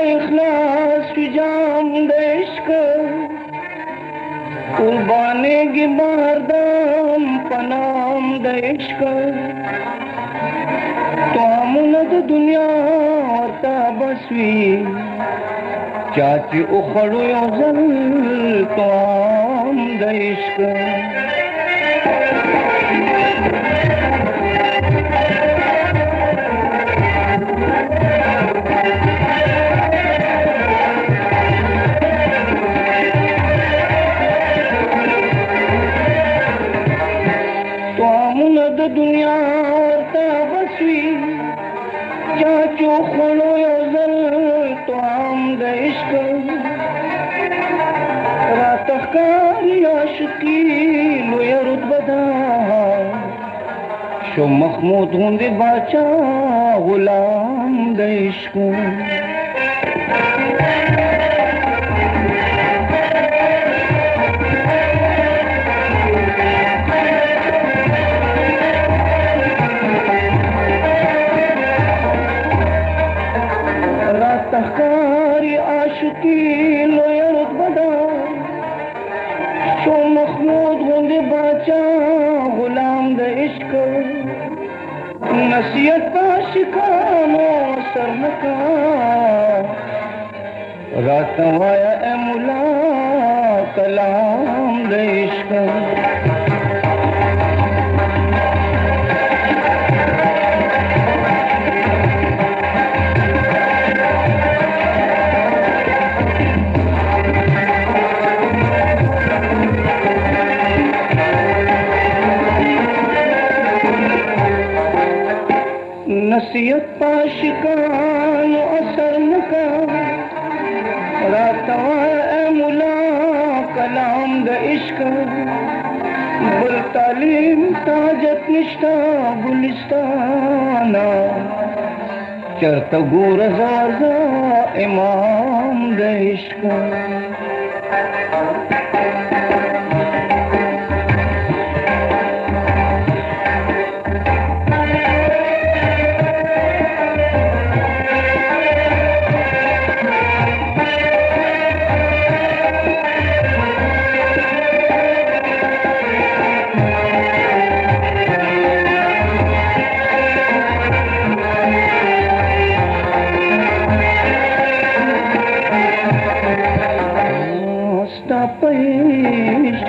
इखलास जाम देश्क कुर्बाने की बारदाम पनाम देश्क तो आमुनद दुनिया ता बसवी चाची उखड़ो जल तो आम देश्क दुनिया बसवी चाचो खड़ो जल तो आम देश्क रातकारी आशिकी लोया रुतबदा शो महमूद हुंदे बाचा गुलाम देश्क तहकारी आशिकी लोयरत बदा शो महमूद होंगे बाचा गुलाम दे इश्क नसीहत का शिकानो सरनका रात वाया ए मुला कलाम दे इश्क नसीहत पाशिकान असर नका रातवा ए मुला कलाम द इश्क बुल तालीम ताजत निष्ठा गुलिस्ताना चरत गोर ज़ाज़ा इमाम द इश्क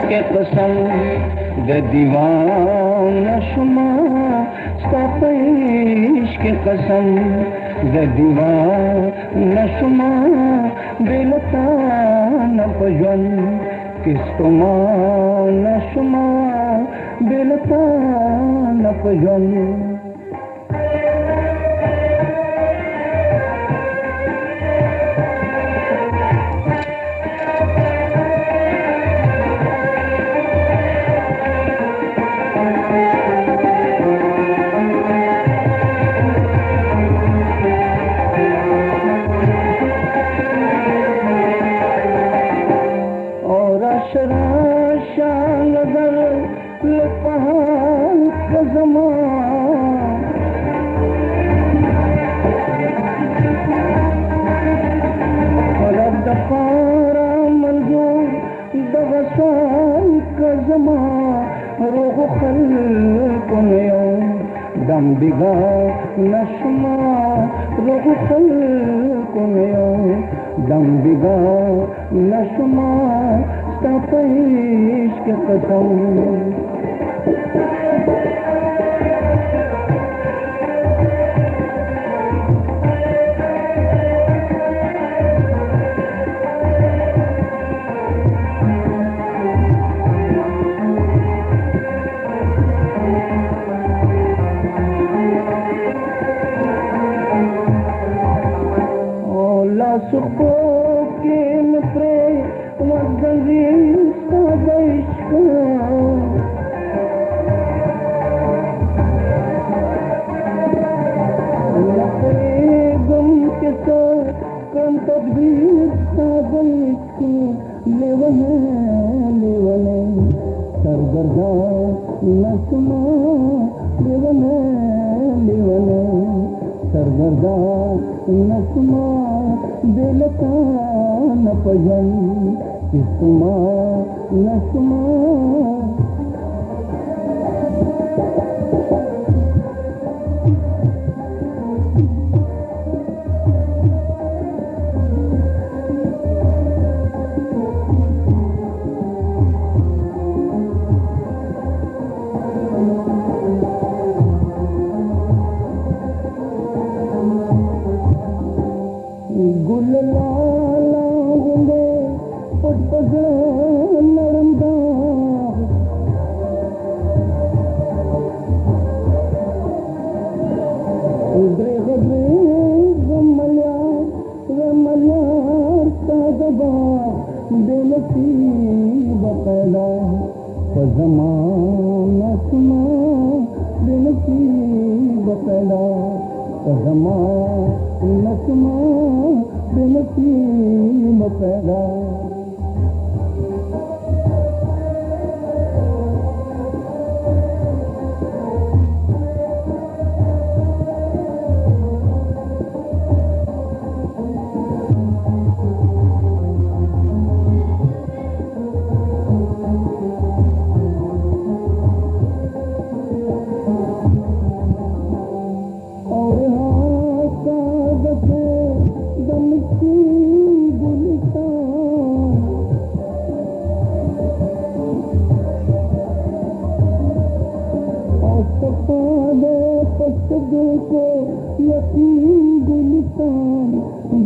के कसम द दीवाना शुमा स्तापेश के कसम द दीवाना शुमा बेलता न पजन किस्तमा न शुमा बेलता न पजन दम बिगा नशमा रोह खल्क में दम बिगा नशमा स्तापेश के कसम सुखो के नफरे वज़ीज़ का इश्क नफरे गम के तो कम तदबीर का इश्क लेवने लेवने सरगर्दा नशमा लेवने लेवने सरगर्दा नस्मा दिल का न पजन किस्मा नस्मा गुल लाला होंगे पटपगड़ा नरंदा रमलिया सादबा बेनसीब पैदा ज़माना सुना बेनसीब पैदा ज़माना सुना बेनसीब पैदा को यकीन गुलिस्तान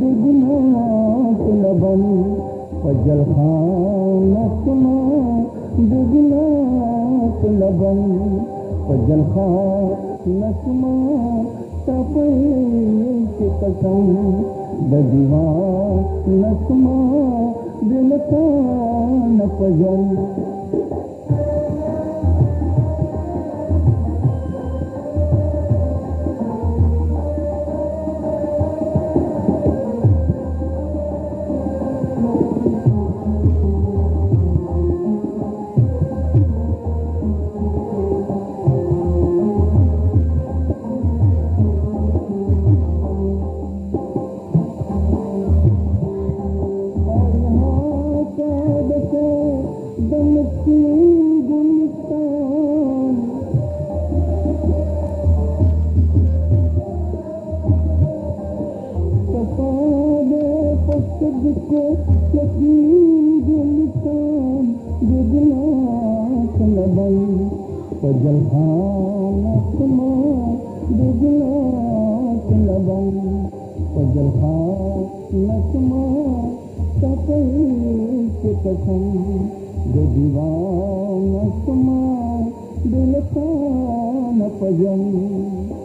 बेगुनाह लबन फजल खान सुना बेगुनाह लबन फजल खान सुना तपे के कसम दीवान सुमा दिल का न पजल को यकीन गुलिस्तान बेगुनाह लबन फजल खान सुमा बेगुनाह लबन फजल खान सुमा तपे के कसम दीवान सुमा दिल का न पजन